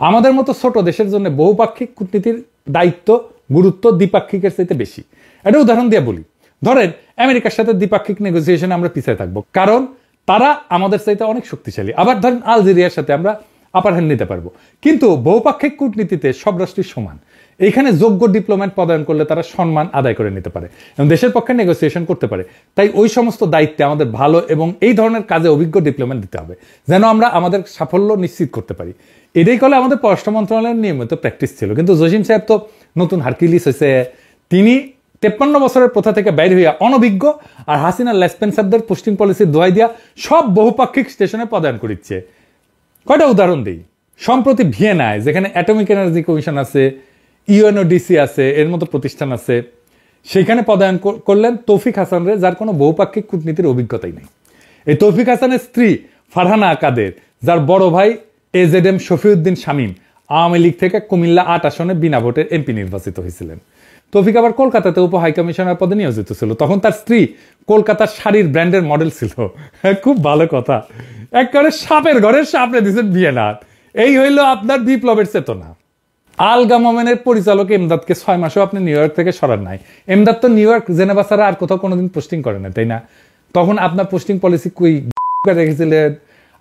আমাদের মতো ছোট দেশের জন্য বহুপাক্ষিক কূটনীতির দায়িত্ব, গুরুত্ব দ্বিপাক্ষিকের চাইতে বেশি। একটা উদাহরণ দিয়ে বলি, ধরেন আমেরিকার সাথে দ্বিপাক্ষিক নেগোসিয়েশনে আমরা পিছিয়ে থাকবো, কারণ তারা আমাদের চাইতে অনেক শক্তিশালী। আবার ধরেন আলজেরিয়ার সাথে আমরা আপার হ্যান্ড নিতে পারবো, কিন্তু বহুপাক্ষিক কূটনীতিতে সব রাষ্ট্রই সমান। এইখানে যোগ্য ডিপ্লোম্যাট পদায়ন করলে তারা সম্মান আদায় করে নিতে পারে এবং দেশের পক্ষে নেগোসিয়েশন করতে পারে। তাই ওই সমস্ত দায়িত্বে আমাদের ভালো এবং এই ধরনের কাজে অভিজ্ঞ ডিপ্লোম্যাট দিতে হবে, যেন আমরা আমাদের সাফল্য নিশ্চিত করতে পারি। এটাই করলে আমাদের পররাষ্ট্র মন্ত্রণালয়ের নিয়মিত প্র্যাকটিস ছিল। কিন্তু জসিম সাহেব তো নতুন হারকিউলিস হয়েছে, তিনি 53 বছরের প্রথা থেকে বাইরে হইয়া অনভিজ্ঞ, আর হাসিনা লেসপেন্সারদের পোস্টিং পলিসির দোহাই দিয়া সব বহুপাক্ষিক স্টেশনে পদায়ন করিচ্ছে। কয়টা উদাহরণ দিই। সম্প্রতি ভিয়েনায়, যেখানে অ্যাটমিক এনার্জি কমিশন আছে, ইউএনওডিসি আছে, এর মতো প্রতিষ্ঠান আছে, সেখানে পদায়ন করলেন তৌফিক হাসানরে, যার কোনো বহুপাক্ষিক কূটনীতির অভিজ্ঞতাই নেই। এই তৌফিক হাসানের স্ত্রী ফারহানা আকাদের, যার বড় ভাই এজেডএম শফিউদ্দিন শামীম আওয়ামী লীগ থেকে কুমিল্লা 8 আসনে বিনা ভোটের এমপি নির্বাচিত হয়েছিলেন। তৌফিক আবার কলকাতাতে উপ হাইকমিশনার পদে নিয়োজিত ছিল, তখন তার স্ত্রী কলকাতার শাড়ির ব্র্যান্ডের মডেল ছিল। খুব ভালো কথা, একেবারে সাপের ঘরের সাপড়ে দিচ্ছেন ভিয়েনার। এই হইল আপনার বিপ্লবের চেতনা। আলগা মোমেনের পরিচালক এমদাদকে 6 মাসেও আপনি নিউ ইয়র্ক থেকে সরান নাই। এমদাদ তো নিউ ইয়র্ক, জেনেভা ছাড়া আর কোথাও কোনোদিন পোস্টিং করে না, তাই না? তখন আপনার পোস্টিং পলিসি কুই রেখেছিলেন।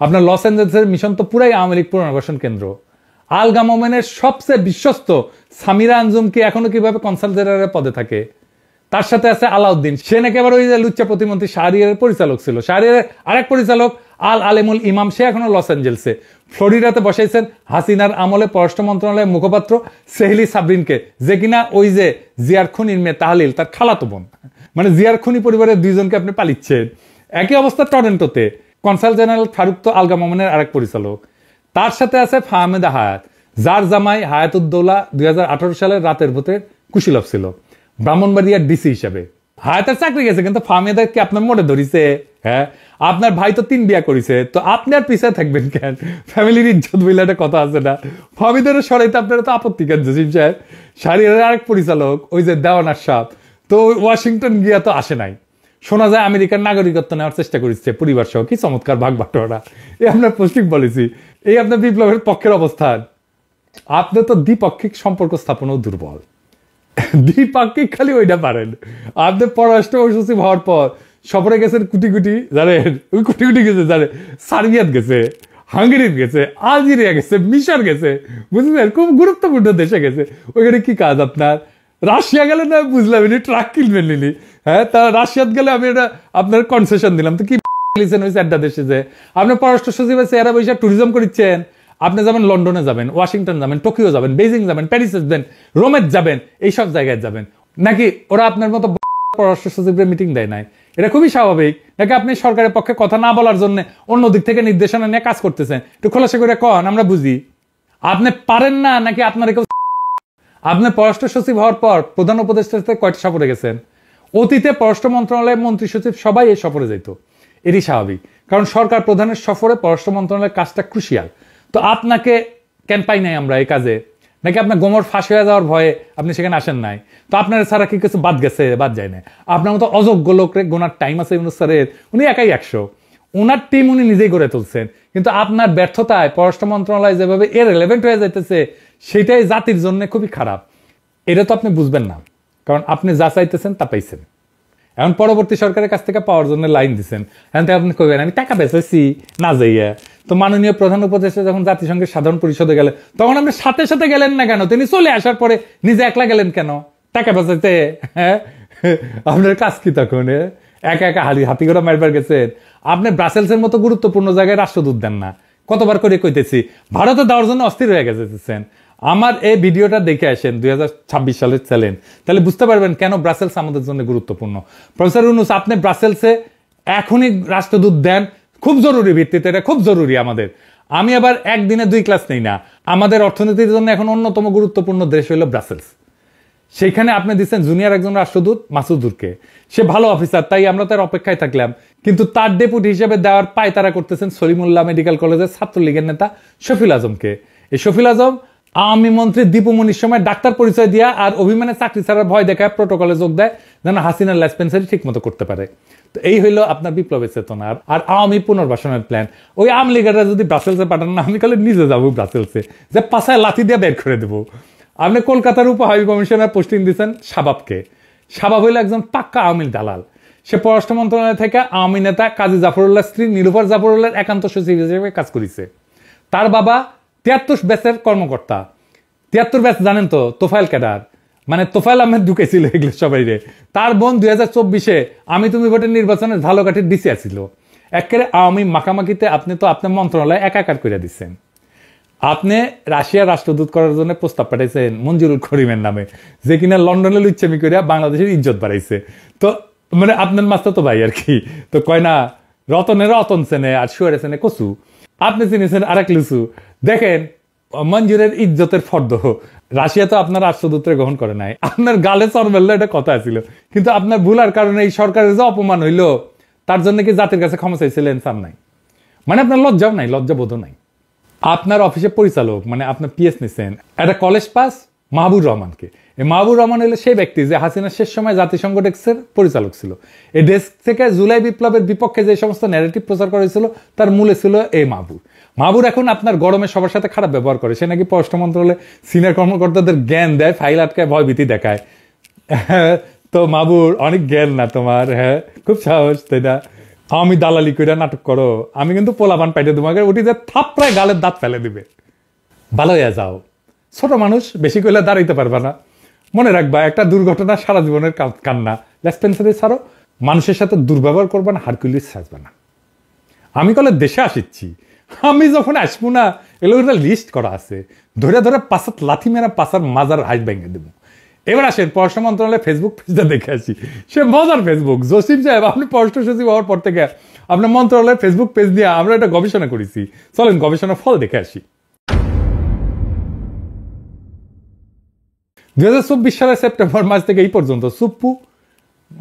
আপনার লস অ্যাঞ্জেলেসের মিশন তো পুরাই আওয়ামী লীগ পুনর্বাসন কেন্দ্র। আলগা মোমেনের সবচেয়ে বিশ্বস্ত সামিরা আঞ্জুম কি এখনো কিভাবে কনসাল জেনারেলের পদে থাকে? তার সাথে আছে আলাউদ্দিন, সে নাকি আবার ওই যে লুচ্চা প্রতিমন্ত্রী শাহরিয়ারের পরিচালক ছিল। শাহরিয়ারের আরেক পরিচালক আল আলেমুল ইমাম, সে এখনো লস অ্যাঞ্জেলসে। ফ্লোরিডাতে বসাইছেন হাসিনার আমলে পররাষ্ট্র মন্ত্রণালয়ের মুখপাত্র সেহলি সাবরিনকে, যে কিনা ওই যে জিয়ার খুনির মেয়ে তাহলিল তার খালাতো বোন। মানে জিয়ার খুনি পরিবারের 2 জনকে আপনি পালিচ্ছেন। একই অবস্থা টরেন্টোতে, কনসাল জেনারেল ফারুক তো আলগা মোমেনের আরেক পরিচালক। তার সাথে আছে ফাহমেদা হায়াত, যার জামাই হায়াতুদ্দৌলা 2018 সালের রাতের ভোটে কুশীলভ ছিল, ব্রাহ্মণবাড়িয়ার ডিসি হিসাবে। হ্যাঁ তার চাকরি গেছে, কিন্তু ফাহমিদা কি আপনার মোড়ে ধরিছে? হ্যাঁ, আপনার ভাই তো 3 বিয়া করেছে, তো আপনি আর পিছিয়ে থাকবেন কেন? ফ্যামিলির ইজ্জত বলে একটা কথা আছে না? ফাহমিদার সরাইতে আপনারা তো আপত্তি কেন জসিম সাহেব? শাহরিয়ারের আরেক পরিচালক ওই যে দেওয়ানার সাপ, তো ওয়াশিংটন গিয়া তো আসে নাই, শোনা যায় আমেরিকার নাগরিকত্ব নেওয়ার চেষ্টা করেছে পরিবার সহ। কি চমৎকার ভাগ বাটোয়ারা! এই আপনার পোস্টিং পলিসি, এই আপনার বিপ্লবের পক্ষের অবস্থান। আপনি তো দ্বিপাক্ষিক সম্পর্ক স্থাপনেও দুর্বল। দ্বিপাক্ষিক খালি ওইটা পারেন। আপনি পররাষ্ট্র সচিব হওয়ার পর সফরে গেছেন কোটি কোটি, জানেন ওই কোটি কোটি গেছে, জানেন সার্বিয়াত গেছে, হাঙ্গেরি গেছে, আলজেরিয়া গেছে, মিশর গেছে, বুঝলেন, খুব গুরুত্বপূর্ণ দেশে গেছে। ওইখানে কি কাজ আপনার? রাশিয়া গেলে না বুঝলাম ট্রাক কিনবেন নিলি, হ্যাঁ তা রাশিয়াত গেলে আমি এটা আপনার কনসেশন দিলাম, তো কি ওই চারটা দেশে যে আপনি পররাষ্ট্র সচিব আছে এরা বৈশাখ ট্যুরিজম করছেন। আপনি যাবেন লন্ডনে যাবেন, ওয়াশিংটন যাবেন, টোকিও যাবেন, বেজিং যাবেন, প্যারিস যাবেন, রোমে যাবেন, এইসব জায়গায় যাবেন, নাকি ওরা আপনার মতো পররাষ্ট্র সচিবের মিটিং দেয় নাই? এটা খুবই স্বাভাবিক। নাকি আপনি সরকারের পক্ষে কথা না বলার জন্য অন্য দিক থেকে নির্দেশনা নিয়ে কাজ করতেছেন? একটু খোলাসা করে কন, আমরা বুঝি। আপনি পারেন না নাকি আপনার কেউ? আপনি পররাষ্ট্র সচিব হওয়ার পর প্রধান উপদেষ্টার সাথে কয়টা সফরে গেছেন? অতীতে পররাষ্ট্র মন্ত্রণালয়ের মন্ত্রী সচিব সবাই এই সফরে যেত, এরই স্বাভাবিক, কারণ সরকার প্রধানের সফরে পররাষ্ট্র মন্ত্রণালয়ের কাজটা ক্রুশিয়াল। তো আপনাকে কেন পাই নাই আমরা এই কাজে? নাকি আপনার গোমর ফাঁস হয়ে যাওয়ার ভয়ে আপনি সেখানে আসেন নাই? তো আপনার ছাড়া কি কিছু বাদ গেছে? বাদ যায় না। আপনার মতো অযোগ্য লোকরে গোনার টাইম আছে ইউনূস স্যারের, উনি একাই 100, ওনার টিম উনি নিজেই গড়ে তুলছেন। কিন্তু আপনার ব্যর্থতায় পররাষ্ট্র মন্ত্রণালয় যেভাবে ইররিলেভেন্ট হয়ে যাইতেছে, সেটাই জাতির জন্য খুবই খারাপ। এটা তো আপনি বুঝবেন না, কারণ আপনি যা চাইতেছেন তা পাইছেন। এখন পরবর্তী সরকারের কাছ থেকে পাওয়ার জন্য লাইন দিচ্ছেন, এখন আপনি কইবেন আমি টাকা বেঁচেছি না যাইয়া। তো মাননীয় প্রধান উপদেষ্টা যখন জাতিসংঘের সাধারণ পরিষদে গেলেন, তখন আপনি সাথে সাথে গেলেন না কেন? তিনি চলে আসার পরে নিজে একলা গেলেন কেন? টাকা বেঁচাইতে? হ্যাঁ, আপনার কাজ কি তখন? একা একা হাতি ঘোড়া মারবার গেছেন? আপনি ব্রাসেলসের মতো গুরুত্বপূর্ণ জায়গায় রাষ্ট্রদূত দেন না। কতবার করে কইতেছি, ভারতে দেওয়ার জন্য অস্থির হয়ে গেছেন। আমার এই ভিডিওটা দেখে আসেন 2026 সালের চ্যালেঞ্জ, তাহলে বুঝতে পারবেন কেন ব্রাসেলস আমাদের জন্য গুরুত্বপূর্ণ। প্রফেসর ইউনূস, আপনি ব্রাসেলসে এখনই রাষ্ট্রদূত দেন, খুব জরুরি ভিত্তিতে, এটা খুব জরুরি আমাদের। আমি আবার একদিনে 2 ক্লাস নেই না। আমাদের অর্থনীতির জন্য এখন অন্যতম গুরুত্বপূর্ণ দেশ হলো ব্রাসেলস। সেইখানে আপনি দিচ্ছেন জুনিয়র একজন রাষ্ট্রদূত মাসুদুরকে, সে ভালো অফিসার, তাই আমরা তার অপেক্ষায় থাকলাম। কিন্তু তার ডেপুটি হিসেবে দেওয়ার পায় তারা করতেছেন সলিমুল্লাহ মেডিকেল কলেজের ছাত্রলীগের নেতা শফিল আজমকে। এই শফিল আজম আওয়ামী মন্ত্রী দীপুমনির সময় ডাক্তার পরিচয় দিয়া আর অভিমানে চাকরি ছাড়ার ভয় দেখায় প্রোটোকলে যোগ দেয়, যেন হাসিনার লেসপেন্সারি ঠিক মতো করতে পারে। তো এই হইলো আপনার বিপ্লবের চেতনা আর আওয়ামী পুনর্বাসনের প্ল্যান। ওই আওয়ামী লীগাররা যদি ব্রাসেলসে পাঠান না, আমি কালে নিজে যাবো ব্রাসেলসে, যে পাশায় লাথি দিয়ে বের করে দেবো। আপনি কলকাতার উপ হাই কমিশনার পোস্টিং দিচ্ছেন শাবাবকে। শাবাব হইল একজন পাক্কা আওয়ামী দালাল। সে পররাষ্ট্র মন্ত্রণালয় থেকে আওয়ামী নেতা কাজী জাফরুল্লাহ স্ত্রী নীলুফার জাফরুল্লাহর একান্ত সচিব হিসেবে কাজ করেছে। তার বাবা 73 ব্যাচের কর্মকর্তা। 73 ব্যাচ জানেন তো? তোফায়েল ক্যাডার, মানে তোফায়েল আহমেদ ঢুকেছিল এগুলো সবাই রে। তার বোন 2024-এ আমি তুমি ভোটের নির্বাচনের ঝালকাঠির ডিসি আছিল। একেবারে আওয়ামী মাখামাখিতে আপনি তো আপনার মন্ত্রণালয় একাকার করে দিচ্ছেন। আপনি রাশিয়া রাষ্ট্রদূত করার জন্য প্রস্তাব পাঠাইছেন মঞ্জুরুল করিমের নামে, যে কিনা লন্ডনে লুচ্চামি করিয়া বাংলাদেশের ইজ্জত বাড়াইছে। তো মানে আপনার মাস্টার তো ভাই আর কি, তো কয় না রতনের রতন চেনে আর শুয়ারে চেনে কচু, আপনি চিনেছেন আরেক লুচু। দেখেন মঞ্জুরের ইজ্জতের ফর্দ, রাশিয়া তো আপনার রাষ্ট্রদূতরে গ্রহণ করে নাই। আপনার গালে চর মেললে এটা কথা ছিল, কিন্তু আপনার ভুলার কারণে এই সরকারের যে অপমান হইল, তার জন্য কি জাতির কাছে ক্ষমা চাইছিলেন? চান নাই, মানে আপনার লজ্জাও নাই, লজ্জাবোধও নাই। আপনার অফিসের পরিচালক, মানে আপনার পিএস নিছেন একটা কলেজ পাস মাহবুর রহমানকে। এই মাহবুর রহমান হলো সেই ব্যক্তি যে হাসিনার শেষ সময় জাতিসংঘ ডেস্কের পরিচালক ছিল। এই ডেস্ক থেকে জুলাই বিপ্লবের বিপক্ষে যে সমস্ত ন্যারেটিভ প্রচার করেছিল, তার মূলে ছিল এই মাহবুর। মাহবুর এখন আপনার গরমে সবার সাথে খারাপ ব্যবহার করে। সে নাকি পররাষ্ট্র মন্ত্রণালয়ে সিনিয়র কর্মকর্তাদের জ্ঞান দেয়, ফাইল আটকায়, ভয়ভীতি দেখায়। তো মাহবুর অনেক জ্ঞান না তোমার? হ্যাঁ, খুব সাহস, তাই না? আমি দালালি করে নাটক করো, আমি কিন্তু পোলাপান পাইতে তোমাকে উঠি যে থাপড়ায় গালের দাঁত ফেলে দিবে। ভালো হয়ে যাও, ছোট মানুষ, বেশি করলে দাঁড়াইতে পারবা না। মনে রাখবা, একটা দুর্ঘটনা সারা জীবনের কান্না। লেসপেন্সারি ছাড়ো, মানুষের সাথে দুর্ব্যবহার করবা না, হারকুলিস সাজবা না। আমি কলে দেশে আসিচ্ছি, আমি যখন আসবো না এগুলো লিস্ট করা আছে, ধরে ধরে পাশাত লাথি মেরা পাশার মাজার হাইট ভেঙে দেবো। এবার আসেন পররাষ্ট্র মন্ত্রণালয়ের ফেসবুক পেজটা দেখে আসি। সে মজার ফেসবুক। জসিম সাহেব, আপনি পররাষ্ট্র সচিব হওয়ার পর থেকে আপনার মন্ত্রণালয়ের ফেসবুক পেজ নিয়ে আমরা একটা গবেষণা করেছি। চলেন গবেষণার ফল দেখে আসি। 2024 সালের সেপ্টেম্বর মাস থেকে এই পর্যন্ত সুপ্পু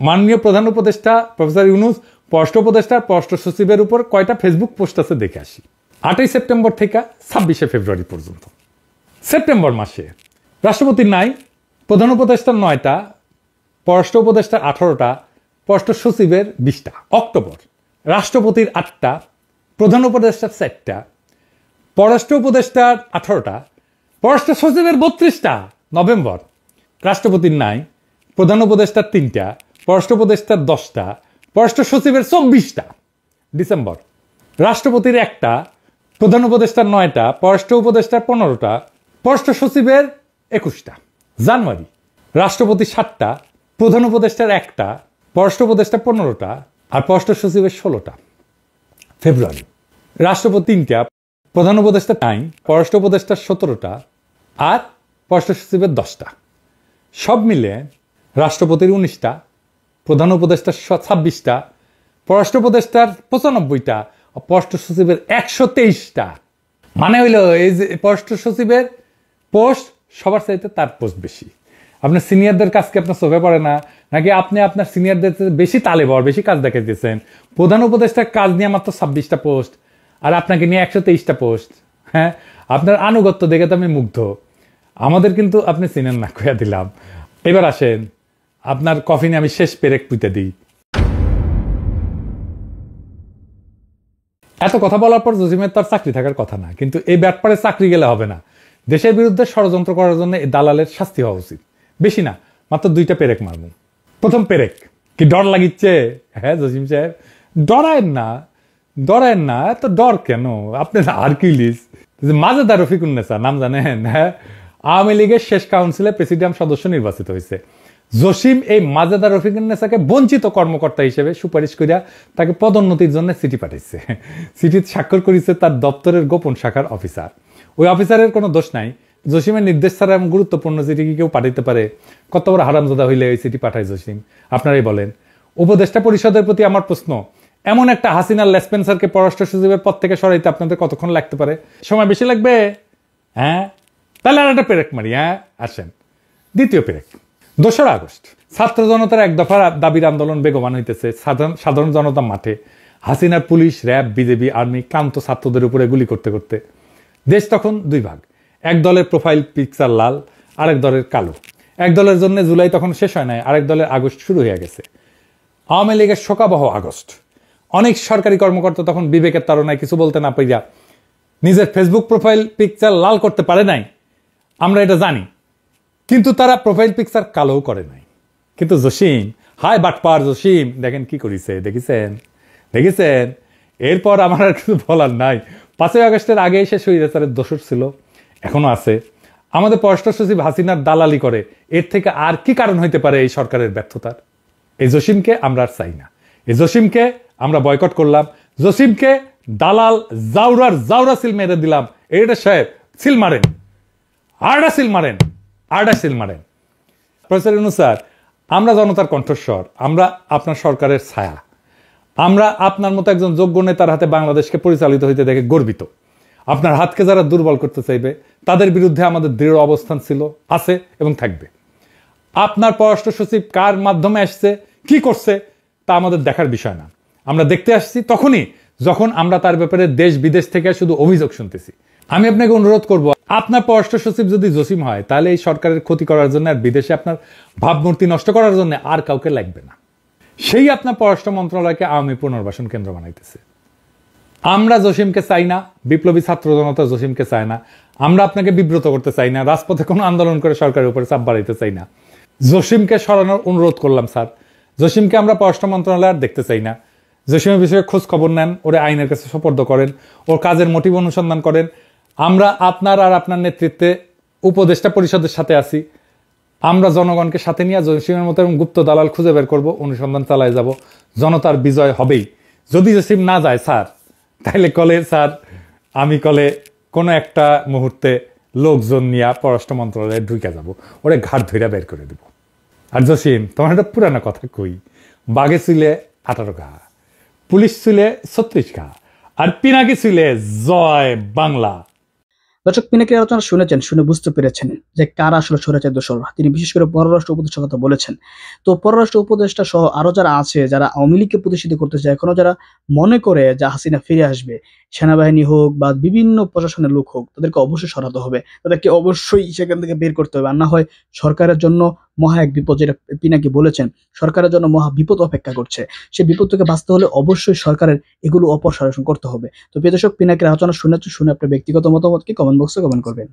মাননীয় প্রধান উপদেষ্টা প্রফেসর ইউনূস পররাষ্ট্র উপদেষ্টার পররাষ্ট্র সচিবের উপর কয়টা ফেসবুক পোস্ট আছে দেখে আসি। 8 সেপ্টেম্বর থেকে 26 ফেব্রুয়ারি পর্যন্ত। সেপ্টেম্বর মাসে রাষ্ট্রপতির নাই, প্রধান উপদেষ্টার 9টা, পররাষ্ট্র উপদেষ্টার 18টা, পররাষ্ট্র সচিবের 20টা। অক্টোবর রাষ্ট্রপতির 8টা, প্রধান উপদেষ্টার 4টা, পররাষ্ট্র উপদেষ্টার 18টা, পররাষ্ট্র সচিবের 32টা। নভেম্বর রাষ্ট্রপতির নাই, প্রধান উপদেষ্টার 3টা, পররাষ্ট্র উপদেষ্টার 10টা, পররাষ্ট্র সচিবের 24টা। ডিসেম্বর রাষ্ট্রপতির 1টা, প্রধান উপদেষ্টার 9টা, পররাষ্ট্র উপদেষ্টার 15টা, পররাষ্ট্র সচিবের 21টা। জানুয়ারি রাষ্ট্রপতি 7টা, প্রধান উপদেষ্টার 1টা, পররাষ্ট্র উপদেষ্টার 15টা, আর পররাষ্ট্র সচিবের 16টা। ফেব্রুয়ারি রাষ্ট্রপতি 3টা, প্রধান উপদেষ্টা 9, পররাষ্ট্র উপদেষ্টার 17টা, আর পররাষ্ট্র সচিবের 10টা। সব মিলে রাষ্ট্রপতির 19টা, প্রধান উপদেষ্টার 26টা, পররাষ্ট্র উপদেষ্টার 95টা, পররাষ্ট্র সচিবের 123টা। মানে হইল এই যে পররাষ্ট্র সচিবের পোস্ট সবার চাইতে তার পোস্ট বেশি। আপনার সিনিয়রদের কাজকে আপনার চোখে পড়ে না, নাকি আপনি আপনার সিনিয়রদের বেশি তালেবর বেশি কাজ দেখাইতেছেন? প্রধান উপদেষ্টার কাজ নিয়ে মাত্র 26টা পোস্ট, আর আপনাকে নিয়ে 123টা পোস্ট। হ্যাঁ, আপনার আনুগত্য দেখে তো আমি মুগ্ধ। আমাদের কিন্তু আপনি চিনেন না, কইয়া দিলাম। এবার আসেন, আপনার কফিনে আমি শেষ পেরেক পুঁতে দিই। এত কথা বলার পর জসিমের তার চাকরি থাকার কথা না, কিন্তু এই ব্যাপারে চাকরি গেলে হবে না। দেশের বিরুদ্ধে ষড়যন্ত্র করার জন্য এই দালালের শাস্তি হওয়া উচিত। বেশি না, মাত্র 2টা পেরেক মারব। প্রথম পেরেক, কি ডর লাগিচ্ছে? হ্যাঁ জসিম সাহেব, ডরায়েন না, ডরায়েন না, এত ডর কেন? আপনি আর্কিলিস মাজেদা রফিকুন্নেসা নাম জানেন? হ্যাঁ, আওয়ামী লীগের শেষ কাউন্সিলে প্রেসিডিয়াম সদস্য নির্বাচিত হয়েছে। জসিম এই মাজেদা রফিকুন্নেসাকে বঞ্চিত কর্মকর্তা হিসেবে সুপারিশ করিয়া তাকে পদোন্নতির জন্য চিঠি পাঠাইছে। চিঠিতে স্বাক্ষর করেছে তার দপ্তরের গোপন শাখার অফিসার। ওই অফিসারের কোনো দোষ নাই, জসিমের নির্দেশ ছাড়া এমন গুরুত্বপূর্ণ চিঠি কি কেউ পাঠাইতে পারে? কত বড় হারামজাদা হইলে এই চিঠি পাঠায় জসিম, আপনারাই বলেন। উপদেষ্টা পরিষদের প্রতি আমার প্রশ্ন, এমন একটা হাসিনা লেসপেন্সারকে পররাষ্ট্র সচিবের পদ থেকে সরাইতে আপনাদের কতক্ষণ লাগতে পারে? সময় বেশি লাগবে? হ্যাঁ, তাহলে আর একটা পেরেক মারি। হ্যাঁ আসেন, দ্বিতীয় পেরেক। 2রা আগস্ট ছাত্র জনতার এক দফা দাবির আন্দোলন বেগবান হইতেছে। সাধারণ জনতা মাঠে, হাসিনার পুলিশ, র্যাব, বিজেপি, আর্মি ক্লান্ত ছাত্রদের উপরে গুলি করতে করতে। দেশ তখন 2 ভাগ, এক দলের প্রোফাইল পিকচার লাল, আরেক দলের কালো। এক দলের জন্য জুলাই তখন শেষ হয় নাই, আরেক দলের আগস্ট শুরু হয়ে গেছে। আওয়ামী লীগের শোকাবহ আগস্ট। অনেক সরকারি কর্মকর্তা তখন বিবেকের তাড়নায় কিছু বলতে না পাইয়া নিজের ফেসবুক প্রোফাইল পিকচার লাল করতে পারে নাই, আমরা এটা জানি, কিন্তু তারা প্রোফাইল পিকচার কালোও করে নাই। কিন্তু জসিম, হাই বাটপার জসিম, দেখেন কি করেছে, দেখেছেন? এরপর আমার আর কিছু বলার নাই। 5ই আগস্টের আগে এসে স্বৈরাচারের দোষর ছিল, এখনো আছে। আমাদের পররাষ্ট্র সচিব হাসিনার দালালি করে, এর থেকে আর কি কারণ হইতে পারে এই সরকারের ব্যর্থতার? এই জসিমকে আমরা আর চাই না, এই জসিমকে আমরা বয়কট করলাম। জসিমকে দালাল জাউরা সিল মেরে দিলাম। এটা সাহেব সিল মারেন, আরডা সিল মারেন। প্রফেসর ইউনূস স্যার, আমরা জনতার কণ্ঠস্বর, আমরা আপনার সরকারের ছায়া, আমরা আপনার মতো একজন যোগ্য নেতার হাতে বাংলাদেশকে পরিচালিত হইতে দেখে গর্বিত। আপনার হাতকে যারা দুর্বল করতে চাইবে তাদের বিরুদ্ধে আমাদের দৃঢ় অবস্থান ছিল, আছে এবং থাকবে। আপনার পররাষ্ট্র সচিব কার মাধ্যমে আসছে, কি করছে, তা আমাদের দেখার বিষয় না। আমরা দেখতে আসছি তখনই যখন আমরা তার ব্যাপারে দেশ বিদেশ থেকে শুধু অভিযোগ শুনতেছি। আমি আপনাকে অনুরোধ করব, আপনার পররাষ্ট্র সচিব যদি জসিম হয়, তাহলে এই সরকারের ক্ষতি করার জন্য আর বিদেশে আপনার ভাবমূর্তি নষ্ট করার জন্য আর কাউকে লাগবে না। সেই আপনার পররাষ্ট্র মন্ত্রণালয়কে আওয়ামী পুনর্বাসন কেন্দ্র বানাইতেছে। আমরা জসিমকে চাই না, বিপ্লবী ছাত্র জনতা জসিমকে চায় না। আমরা আপনাকে বিব্রত করতে চাই না, রাজপথে কোনো আন্দোলন করে সরকারের উপরে চাপ বাড়াইতে চাই না। জসিমকে সরানোর অনুরোধ করলাম স্যার। জসিমকে আমরা পররাষ্ট্র মন্ত্রণালয় আর দেখতে চাই না। জসিমের বিষয়ে খোঁজ খবর নেন, ওরে আইনের কাছে সোপর্দ করেন, ওর কাজের মোটিভ অনুসন্ধান করেন। আমরা আপনার আর আপনার নেতৃত্বে উপদেষ্টা পরিষদের সাথে আছি। আমরা জনগণকে সাথে নিয়ে জসিমের মতো গুপ্ত দালাল খুঁজে বের করব, অনুসন্ধান চালায় যাব। জনতার বিজয় হবেই। যদি জসিম না যায় স্যার, তাইলে কলে স্যার আমি কলে কোনো একটা মুহূর্তে লোকজন নিয়ে পররাষ্ট্র মন্ত্রণালয়ে ঢুকে যাব, ওরে ঘাট ধইরা বের করে দেব। আর জসিম, তোমার একটা পুরানো কথা কই, বাঘে ছিলে 18 ঘা, পুলিশ ছিলে 36 ঘা, আর পিনাকি ছিলে জয় বাংলা। দর্শক, পিনাকির আলোচনা শুনেছেন, শুনে বুঝতে পেরেছেন যে কারা আসলে স্বৈরাচার দোসররা। তিনি বিশেষ করে পররাষ্ট্র উপদেষ্টার কথা বলেছেন। তো পররাষ্ট্র উপদেষ্টা সহ আরো যারা আছে, যারা আওয়ামী লীগকে প্রতিষ্ঠিত করতে চায়, এখনো যারা মনে করে যে হাসিনা ফিরে আসবে, সেনাবাহিনী হোক বা বিভিন্ন প্রশাসনের লোক হোক, তাদেরকে অবশ্যই সরাতে হবে, তাদেরকে অবশ্যই সেখান থেকে বের করতে হবে। আর না হয় সরকারের জন্য মহা এক বিপদ, যেটা পিনাকি বলেছেন, সরকারের জন্য মহা বিপদ অপেক্ষা করছে। সেই বিপদ থেকে বাঁচতে হলে অবশ্যই সরকারের এগুলো অপসারণ করতে হবে। তো প্রিয় দর্শক, পিনাকির আলোচনা শুনে আপনার ব্যক্তিগত মতামতকে কমেন্ট বক্সে কমেন্ট করবেন।